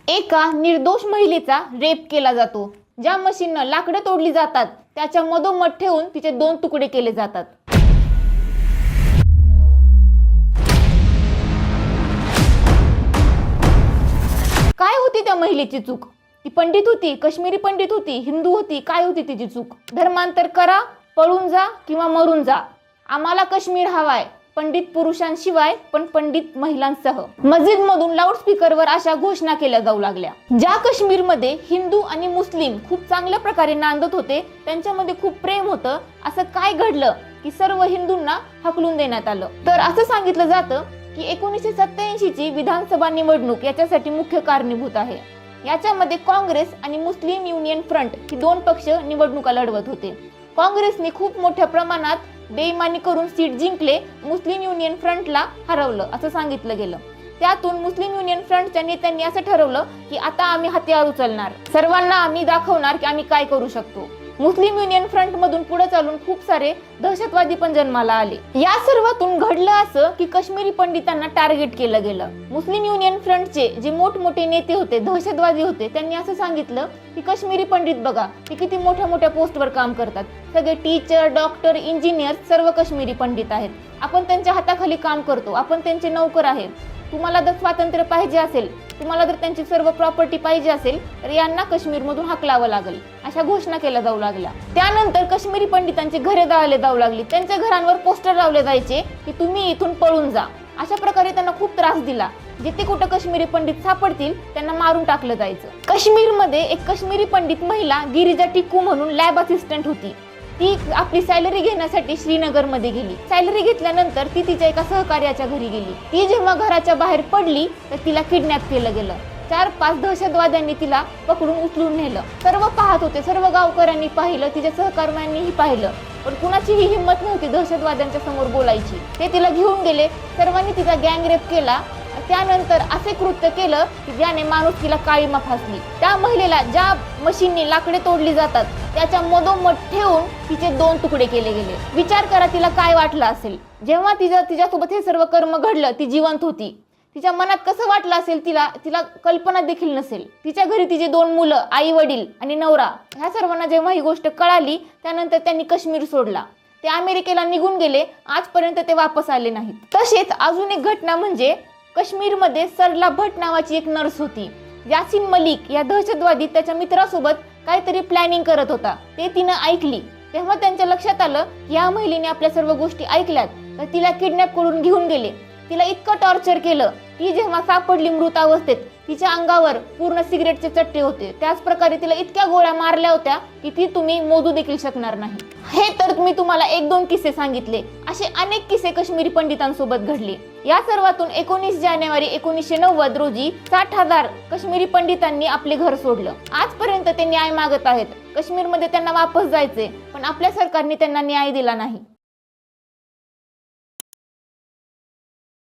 एका निर्दोष महिलेचा रेप केला जातो. ज्या मशीननं लाकडं तोडली जातात त्याच्या मधोमध ठेवून तिचे 2 तुकडे केले जातात. काय होती त्या महिलेची चूक? ती पंडित होती, काश्मीरी पंडित होती, हिंदू होती, काय होती तिची चूक? धर्मांतर करा, पळून जा किंवा मरून जा, आम्हाला काश्मीर हवाय, पंडित पुरुषांशिवाय पण पंडित महिलांसह. मस्जिद मधून लाऊडस्पीकरवर अशा घोषणा केल्या जाऊ लागल्या. ज्या काश्मीरमध्ये हिंदू आणि मुस्लिम खूप चांगल्या प्रकारे नांदत होते, त्यांच्यामध्ये खूप प्रेम होतं, असं काय घडलं की सर्व हिंदूंना हकलून देण्यात आलं? तर असं सांगितलं जातं की 1987 ची विधानसभा निवडणूक याच्यासाठी मुख्य कारणीभूत आहे. याच्यामध्ये काँग्रेस आणि मुस्लिम युनियन फ्रंट ही 2 पक्ष निवडणुका लढवत होते. काँग्रेसने खूप मोठ्या प्रमाणात बेईमानी करून सीट जिंकले, मुस्लिम युनियन फ्रंटला हरवलं असं सांगितलं गेलं. त्यातून मुस्लिम युनियन फ्रंटच्या नेत्यांनी असं ठरवलं की आता आम्ही हत्यार उचलणार, सर्वांना आम्ही दाखवणार की आम्ही काय करू शकतो. मुस्लिम युनियन फ्रंट मधून पुढे चालून खूप सारे दहशतवादी पण जन्माला आले. या सर्वातून घडलं असं की काश्मीरी पंडितांना टार्गेट केलं गेलं. मुस्लिम युनियन फ्रंटचे जे मोठमोठे नेते होते, दहशतवादी होते, त्यांनी असं सांगितलं की काश्मीरी पंडित बघा ते किती मोठ्या मोठ्या पोस्टवर काम करतात, सगळे टीचर, डॉक्टर, इंजिनियर सर्व काश्मीरी पंडित आहेत, आपण त्यांच्या हाताखाली काम करतो, आपण त्यांचे नौकर आहेत, तुम्हाला जर स्वातंत्र्य पाहिजे असेल, तुम्हाला जर त्यांची सर्व प्रॉपर्टी पाहिजे असेल तर यांना काश्मीरमधून हकलावं लागेल, अशा घोषणा केल्या जाऊ लागल्या. त्यानंतर काश्मीरी पंडितांची घरे जाळली जाऊ लागली, त्यांच्या घरांवर पोस्टर लावले जायचे की तुम्ही इथून पळून जा. अशा प्रकारे त्यांना खूप त्रास दिला. जिथे कुठं काश्मीरी पंडित सापडतील त्यांना मारून टाकलं जायचं. काश्मीरमध्ये एक काश्मीरी पंडित महिला गिरिजा टिकू म्हणून लॅब असिस्टंट होती. ती आपली सॅलरी घेण्यासाठी श्रीनगर मध्ये गेली. सॅलरी घेतल्यानंतर ती तिच्या एका सहकार्याच्या घरी गेली. ती जेव्हा घराच्या बाहेर पडली तर तिला किडनॅप केलं गेलं. 4-5 दहशतवाद्यांनी तिला पकडून उचलून नेलं. सर्व पाहत होते, सर्व गावकऱ्यांनी पाहिलं, तिच्या सहकर्म्यांनीही पाहिलं, पण कुणाचीही हिंमत नव्हती दहशतवाद्यांच्या समोर बोलायची. ते तिला घेऊन गेले, सर्वांनी तिचा गँग रेप केला. त्यानंतर असे कृत्य केलं की ज्याने माणुसकीला काळीमा फासली. त्या महिलेला ज्या मशीननी लाकडे तोडली जातात त्याच्या मधोमध ठेवून तिचे 2 तुकडे केले गेले. विचार करा तिला काय वाटलं असेल जेव्हा तिच्यासोबत हे सर्व कर्म घडलं. ती जिवंत होती, तिच्या मनात कसं वाटलं असेल तिला कल्पना देखील नसेल. तिच्या घरी तिचे 2 मुलं, आई वडील आणि नवरा, ह्या सर्वांना जेव्हा ही गोष्ट कळाली त्यानंतर त्यांनी काश्मीर सोडला. ते अमेरिकेला निघून गेले, आजपर्यंत ते वापस आले नाहीत. तसेच अजून एक घटना म्हणजे काश्मीरमध्ये सरला भट नावाची एक नर्स होती. यासीन मलिक या दहशतवादी त्याच्या मित्रासोबत काहीतरी प्लॅनिंग करत होता, ते तिनं ऐकली. तेव्हा त्यांच्या लक्षात आलं की या महिलेने आपल्या सर्व गोष्टी ऐकल्यात, तर तिला किडनॅप करून घेऊन गेले. तिला इतकं टॉर्चर केलं. ती जेव्हा सापडली मृत अवस्थेत तिच्या अंगावर पूर्ण सिगरेटचे चट्टे होते. त्याच प्रकारे तिला इतक्या गोळ्या मारल्या होत्या की ती तुम्ही मोजू देखील शकणार नाही. हे तर मी तुम्हाला 1-2 किस्से सांगितले. असे अनेक किस्से काश्मीरी पंडितांसोबत घडले. या सर्वातून 19 जानेवारी 1990 रोजी 60,000 काश्मीरी पंडितांनी आपले घर सोडलं. आजपर्यंत ते न्याय मागत आहेत. काश्मीरमध्ये त्यांना वापस जायचे, पण आपल्या सरकारने त्यांना न्याय दिला नाही.